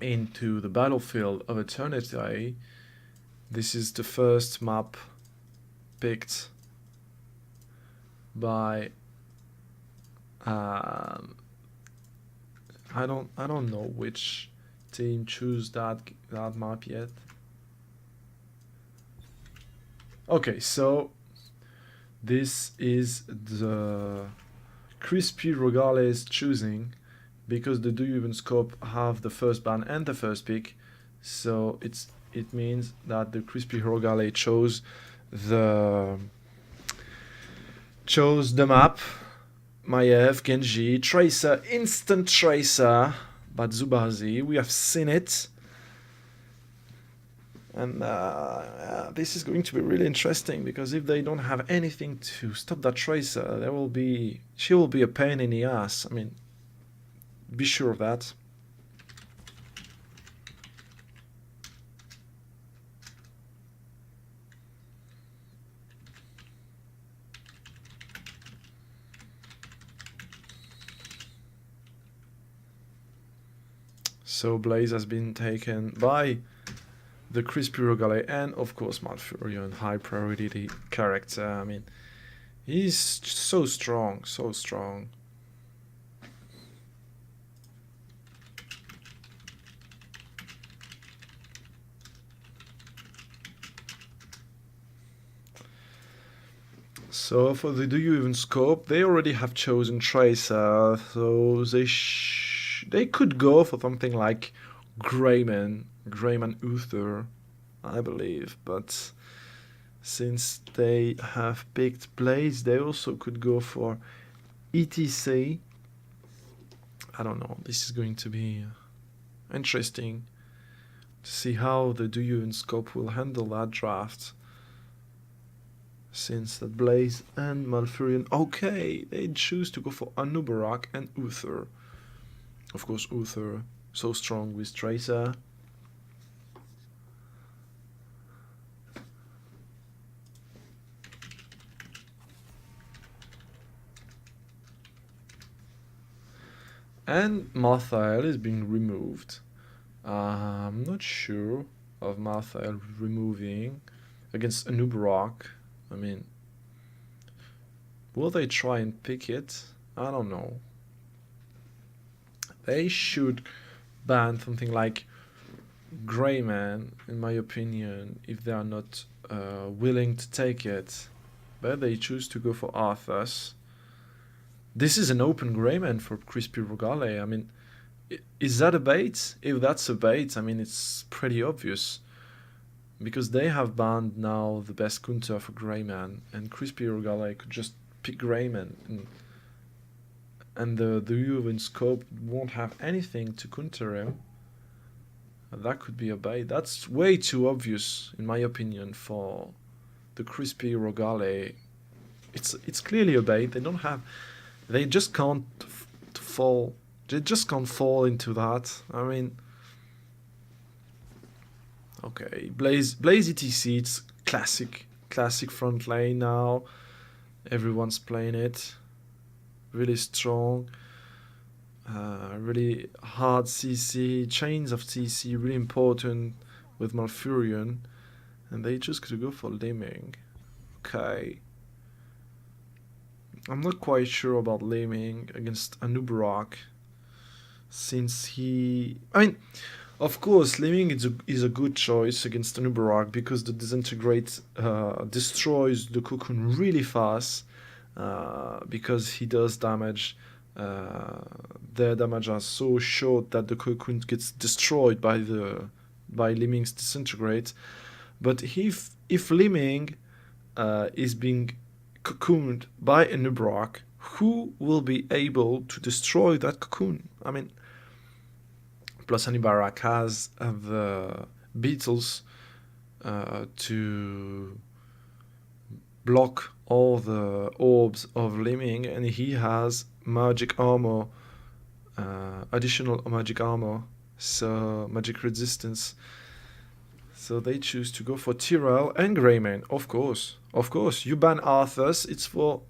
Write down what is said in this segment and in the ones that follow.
into the battlefield of eternity. This is the first map picked by I don't know which team choose that map yet. Okay, so this is the Crispy Rogale's choosing, because the DoYouEvenScope have the first ban and the first pick, so it means that the Crispy Rogale chose the map. Maiev, Genji, Tracer, Instant Tracer, but Zubazi, we have seen it. And this is going to be really interesting, because if they don't have anything to stop that Tracer, she will be a pain in the ass. I mean, be sure of that. So Blaze has been taken by the Crispy Rogale, and of course Malfurion, high priority character. I mean, he's so strong, so strong. So for the DoYouEvenScope, they already have chosen Tracer, so they could go for something like Greyman Uther, I believe, but since they have picked Blaze, they also could go for ETC. I don't know, this is going to be interesting to see how the DoYouEvenScope will handle that draft, since that Blaze and Malfurion, okay, they choose to go for Anubarak and Uther. Of course, Uther so strong with Tracer. And Marthael is being removed. I'm not sure of Marthael removing against Anubarak. I mean, will they try and pick it? I don't know. They should ban something like Greyman, in my opinion, if they are not willing to take it. But they choose to go for Arthas. This is an open Greyman for Crispy Rogale. I mean, is that a bait? If that's a bait, I mean, it's pretty obvious, because they have banned now the best counter for Greyman, and Crispy Rogale could just pick Greyman, and the DoYouEvenScope won't have anything to counter him. That could be a bait. That's way too obvious, in my opinion, for the Crispy Rogale. It's clearly a bait. They just can't fall. They just can't fall into that. I mean, okay, Blaze ETC. It's classic front lane now. Everyone's playing it. Really strong. Really hard CC. Chains of CC. Really important with Malfurion. And they just could go for Liming. Okay. I'm not quite sure about Liming against Anubarak, since I mean, of course, Liming is a good choice against Anubarak, because the Disintegrate destroys the Cocoon really fast, because he does damage. Their damage are so short that the Cocoon gets destroyed by Liming's Disintegrate. But if Liming is being cocooned by a Anubarak, who will be able to destroy that cocoon? I mean, plus Anubarak has the Beetles to block all the orbs of Liming, and he has magic armor, additional magic armor, so magic resistance. So they choose to go for Tyrell and Greyman. Of course, you ban Arthas. It's for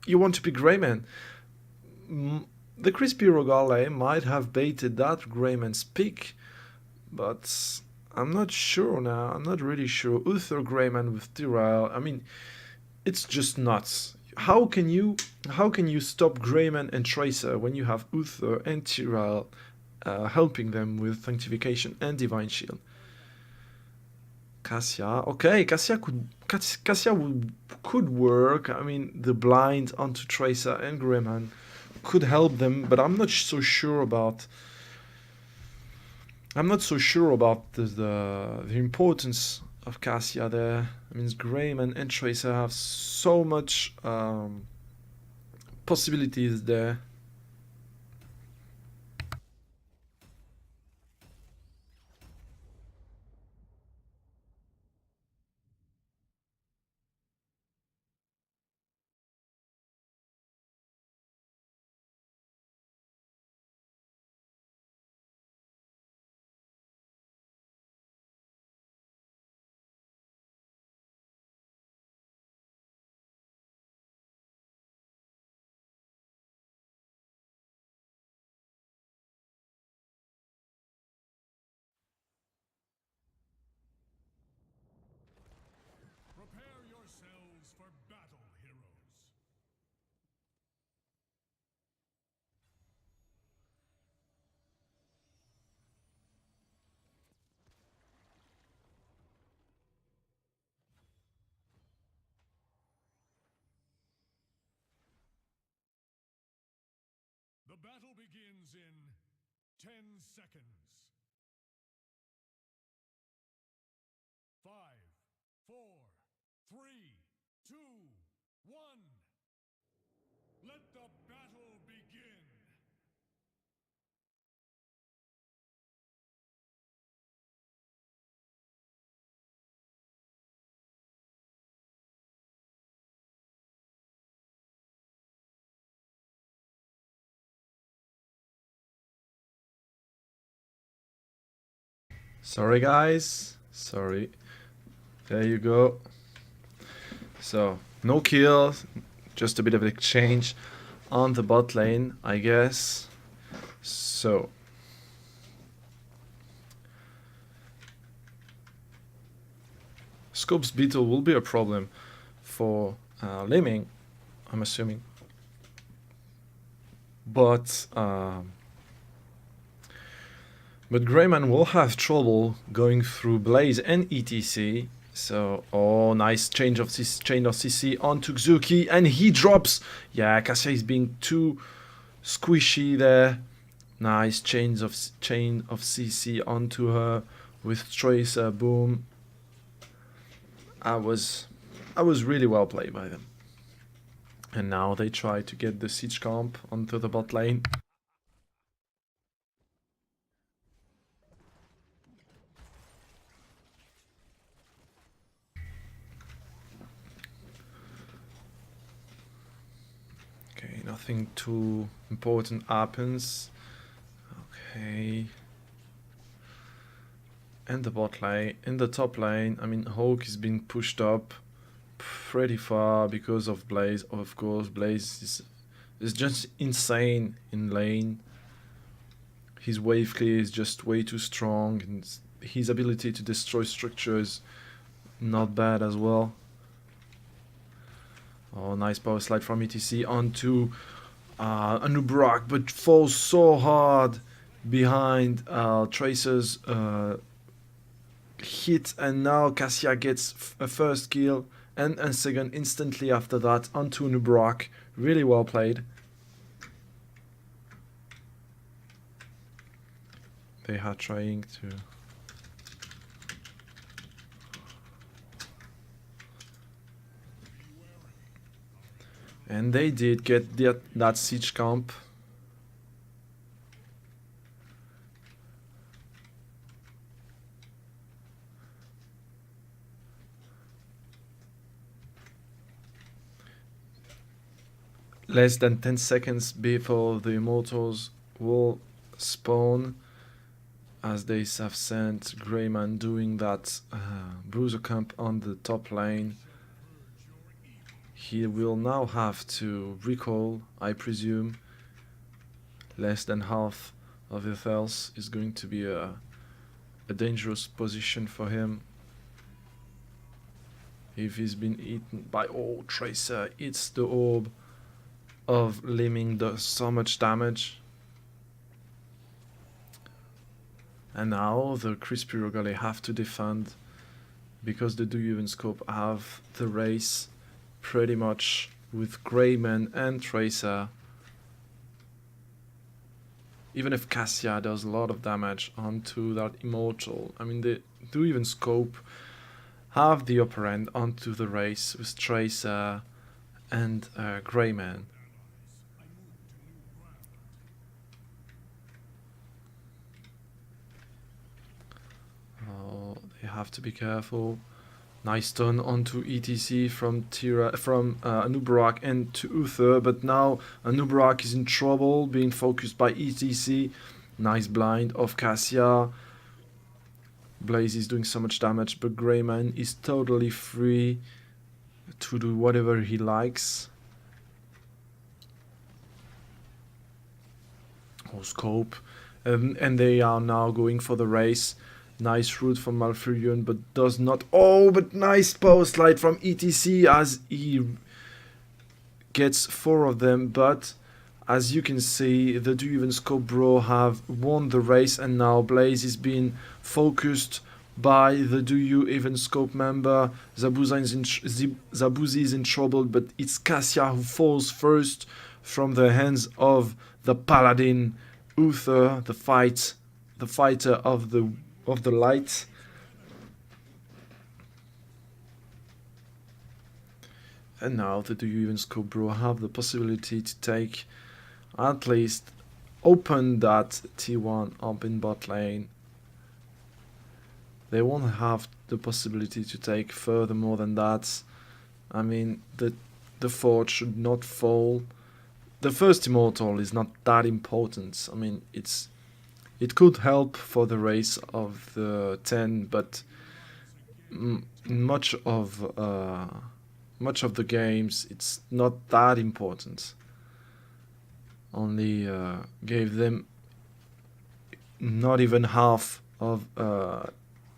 you want to pick Greyman. The crispy Rogale might have baited that Greyman's pick, but I'm not sure now. I'm not really sure. Uther Greyman with Tyrell. I mean, it's just nuts. How can you stop Greyman and Tracer when you have Uther and Tyrell helping them with Sanctification and Divine Shield? Cassia, okay, Cassia could work. I mean, the blind onto Tracer and Greyman could help them, but I'm not so sure about. I'm not so sure about the importance of Cassia there. I mean, Greyman and Tracer have so much possibilities there. Prepare yourselves for battle, heroes. The battle begins in 10 seconds. 5, 4, 3, 2, 1. Let the battle begin. Sorry, guys. Sorry. There you go. So, no kills, just a bit of exchange on the bot lane, I guess. So, Scope's Beetle will be a problem for Lemming, I'm assuming. But Greyman will have trouble going through Blaze and ETC. So, oh, nice chain of CC onto Xuki, and he drops. Yeah, Cassia is being too squishy there. Nice chain of CC onto her with Tracer. Boom. I was really well played by them. And now they try to get the siege comp onto the bot lane. Okay, nothing too important happens. Okay. And the bot lane, in the top lane, I mean, Hawk is being pushed up pretty far because of Blaze. Of course, Blaze is just insane in lane. His wave clear is just way too strong, and his ability to destroy structures not bad as well. Oh, nice power slide from ETC onto Anubrak, but falls so hard behind Tracer's hit, and now Cassia gets a first kill and a second instantly after that onto Anubrak. Really well played. They are trying to... And they did get that siege comp. Less than 10 seconds before the Immortals will spawn, as they have sent Greyman doing that bruiser camp on the top lane. He will now have to recall, I presume. less than half of his health is going to be a dangerous position for him. If he's been eaten by... Oh, Tracer hits the orb of Liming, does so much damage. And now the Crispy Rogale have to defend, because the DoYouEvenScope have the race pretty much with Greyman and Tracer. Even if Cassia does a lot of damage onto that Immortal, I mean, the DoYouEvenScope have the upper end onto the race with Tracer and Greyman. Oh, they have to be careful. Nice turn onto ETC from Anubarak and to Uther, but now Anubarak is in trouble, being focused by ETC. Nice blind of Cassia. Blaze is doing so much damage, but Greyman is totally free to do whatever he likes. Oh, scope. And they are now going for the race. Nice route from Malfurion, but does not... Oh, but nice power slide from ETC as he gets 4 of them. But as you can see, the DoYouEvenScopeBro have won the race, and now Blaze is being focused by the DoYouEvenScope member. Zabuzi is in trouble, but it's Cassia who falls first from the hands of the Paladin Uther, the fighter of the light. And now the DoYouEvenScopeBro have the possibility to take, at least open that T1 up in bot lane. They won't have the possibility to take further more than that. I mean, the fort should not fall. The first Immortal is not that important. I mean, it could help for the race of the 10, but much of the games it's not that important. Only gave them not even half of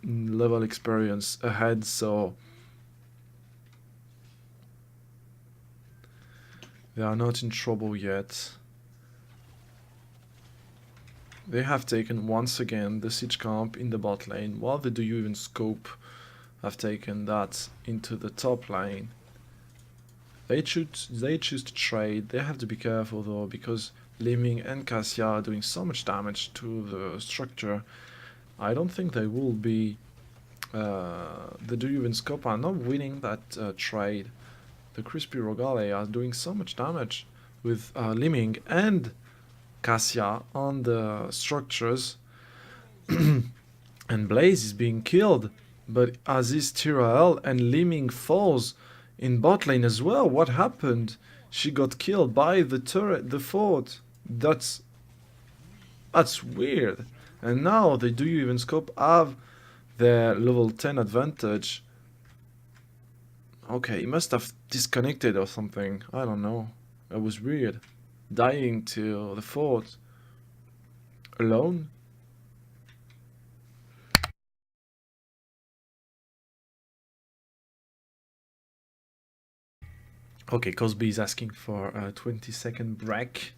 level experience ahead, so they are not in trouble yet. They have taken once again the siege camp in the bot lane, while the DoYouEvenScope have taken that into the top lane. They choose to trade. They have to be careful though, because Liming and Cassia are doing so much damage to the structure. I don't think they will be... the DoYouEvenScope are not winning that trade. The Crispy Rogale are doing so much damage with Liming and Cassia on the structures. And Blaze is being killed, but as is Tyrael, and Liming falls in bot lane as well. What happened? She got killed by the turret, the fort. That's weird. And now the DoYouEvenScope have their level 10 advantage. Okay, he must have disconnected or something. I don't know. It was weird. Dying to the fort alone. Okay, Cosby is asking for a 20-second break.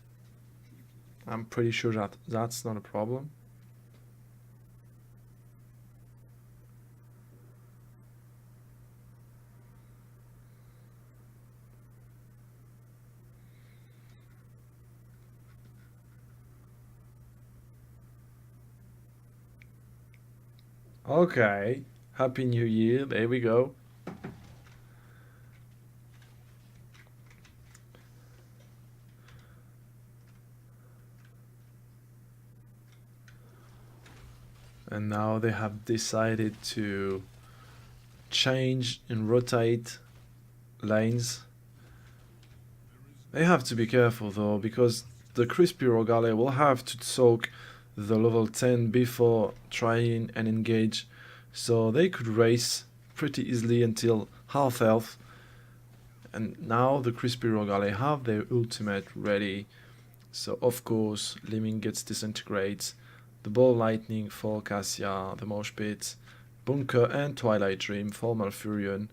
I'm pretty sure that that's not a problem. Okay, Happy New Year, there we go. And now they have decided to change and rotate lanes. They have to be careful though, because the Crispy Rogale will have to soak the level 10 before trying and engage, so they could race pretty easily until half health. And now the Crispy Rogale have their ultimate ready So of course, Liming gets disintegrates. The Ball Lightning for Cassia, the Mosh Pit, Bunker and Twilight Dream for Malfurion.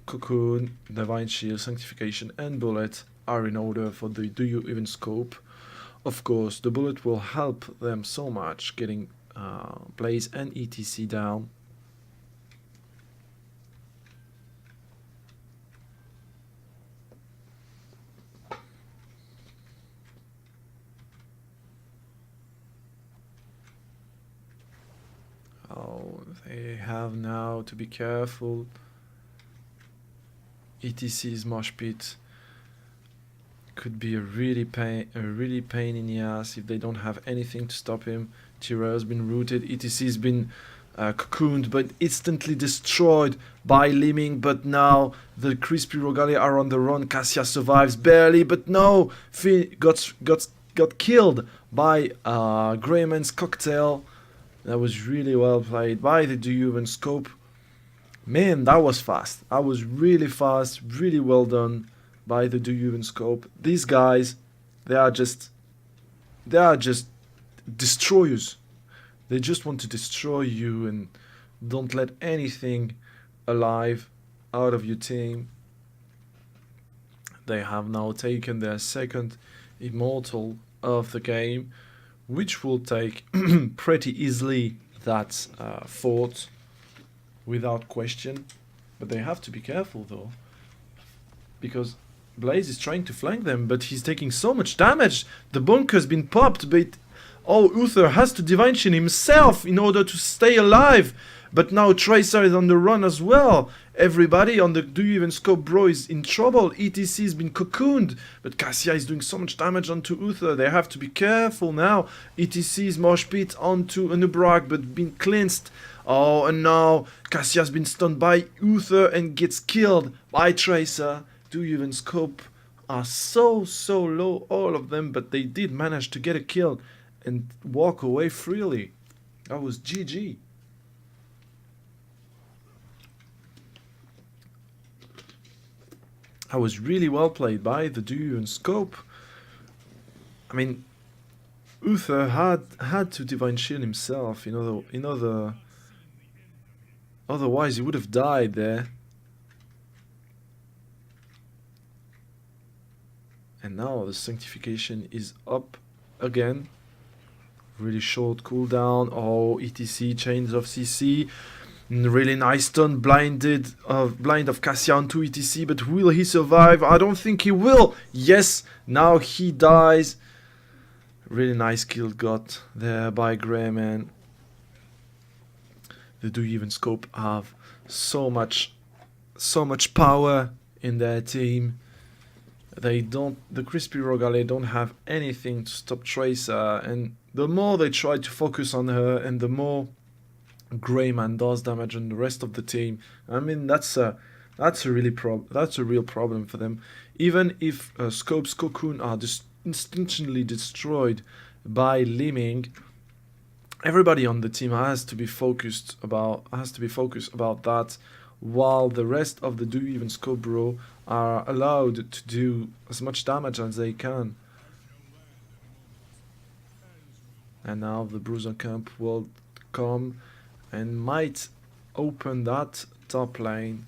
Cocoon, Divine Shield, Sanctification and Bullet are in order for the Do You Even Scope. Of course, the Bullet will help them so much getting Blaze and ETC down. Oh, they have now to be careful. ETC's Mosh Pit could be a really pain in the ass if they don't have anything to stop him. Tira has been rooted, ETC's been cocooned but instantly destroyed by Liming, but now the crispy Rogale are on the run. Cassia survives barely, but no, got killed by Greyman's cocktail. That was really well played by the Do You Even Scope. Man, that was fast. That was really fast, really well done by the Do You Even Scope. These guys, they are just destroyers. They just want to destroy you and don't let anything alive out of your team. They have now taken their second immortal of the game, which will take pretty easily that fort without question. But they have to be careful though, because Blaze is trying to flank them, but he's taking so much damage. The bunker's been popped, but Uther has to Divine Shield himself in order to stay alive. But now Tracer is on the run as well. Everybody on the Do You Even Scope Bro is in trouble. ETC has been cocooned, but Cassia is doing so much damage onto Uther. They have to be careful now. ETC's Mosh Pit onto Anubrak, but been cleansed. Oh, and now Cassia has been stunned by Uther and gets killed by Tracer. Do You Even Scope are so low, all of them, but they did manage to get a kill and walk away freely. That was GG. That was really well played by the Do You Even Scope. I mean, Uther had to Divine Shield himself, otherwise he would have died there. And now the Sanctification is up again. Really short cooldown. Oh, ETC, Chains of CC. Really nice stun, blind of Cassia onto ETC, but will he survive? I don't think he will. Yes, now he dies. Really nice kill got there by Greyman. The Do You Even Scope have so much power in their team. The Crispy Rogale don't have anything to stop Tracer, and the more they try to focus on her, and the more Greyman does damage on the rest of the team. I mean, that's a real problem for them. Even if Scope's Cocoon are instinctually destroyed by Liming, everybody on the team has to be focused about that, while the rest of the Do You Even Scope Bro are allowed to do as much damage as they can. And now the Bruiser Camp will come and might open that top lane.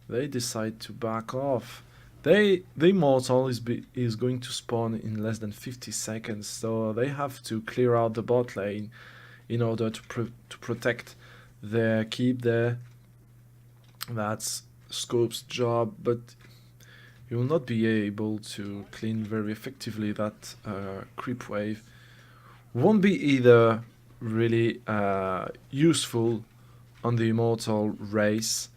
They decide to back off. The Immortal is going to spawn in less than 50 seconds, so they have to clear out the bot lane in order to protect their keep there. That's Scope's job, but he will not be able to clean very effectively that creep wave. Won't be either really useful on the Immortal race,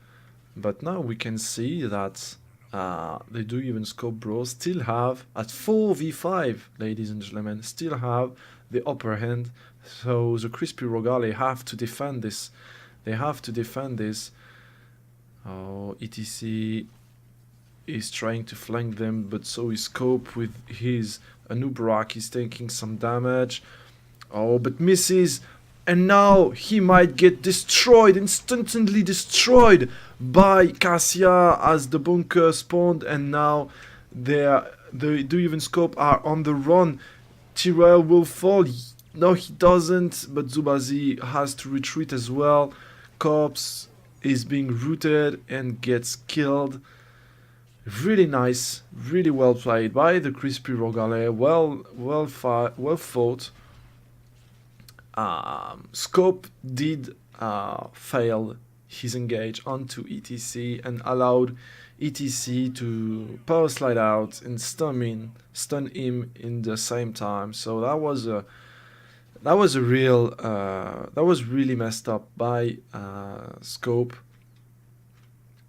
but now we can see that they Do You Even Scope Bro still have, at 4v5, ladies and gentlemen, still have the upper hand. So the Crispy Rogale have to defend this. They have to defend this. Oh, ETC is trying to flank them, but so is Scope with his Anubrak. He's taking some damage. Oh, but misses. And now he might get destroyed, instantly destroyed by Cassia as the bunker spawned. And now the Do You Even Scope are on the run. Tyrell will fall. No, he doesn't, but Zubazi has to retreat as well. Corpse is being rooted and gets killed. Really nice, really well played by the crispy Rogale. Well fought. Scope did fail his engage onto ETC and allowed ETC to power slide out and stun him in the same time. So that was really messed up by Scope.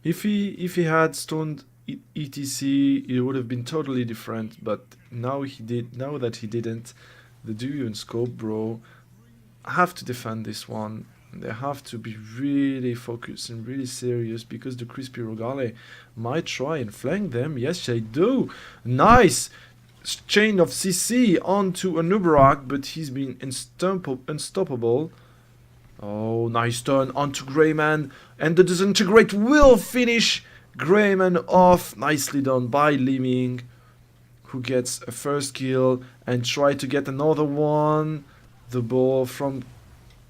If he had stunned ETC, it would have been totally different. But now that he didn't, the DoYouEvenScopeBro have to defend this one. They have to be really focused and really serious because the crispy Rogale might try and flank them. Yes, they do. Nice chain of CC onto a Nubarak, but he's been unstoppable. Oh, nice turn onto Greyman, and the disintegrate will finish Greyman off. Nicely done by Liming, who gets a first kill and try to get another one. The ball from...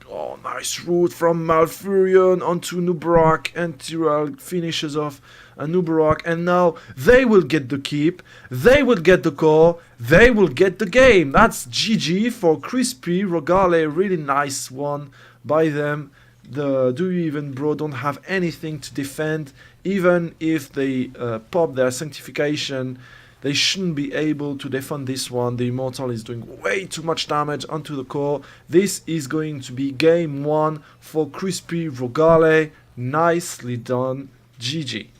Oh, nice route from Malfurion onto Nubarak, and Tyrell finishes off a Nubarak, and now they will get the keep, they will get the core, they will get the game. That's GG for Crispy Rogale. Really nice one by them. The DoYouEven don't have anything to defend. Even if they pop their sanctification, they shouldn't be able to defend this one. The Immortal is doing way too much damage onto the core. This is going to be game 1 for Crispy Rogale. Nicely done. GG.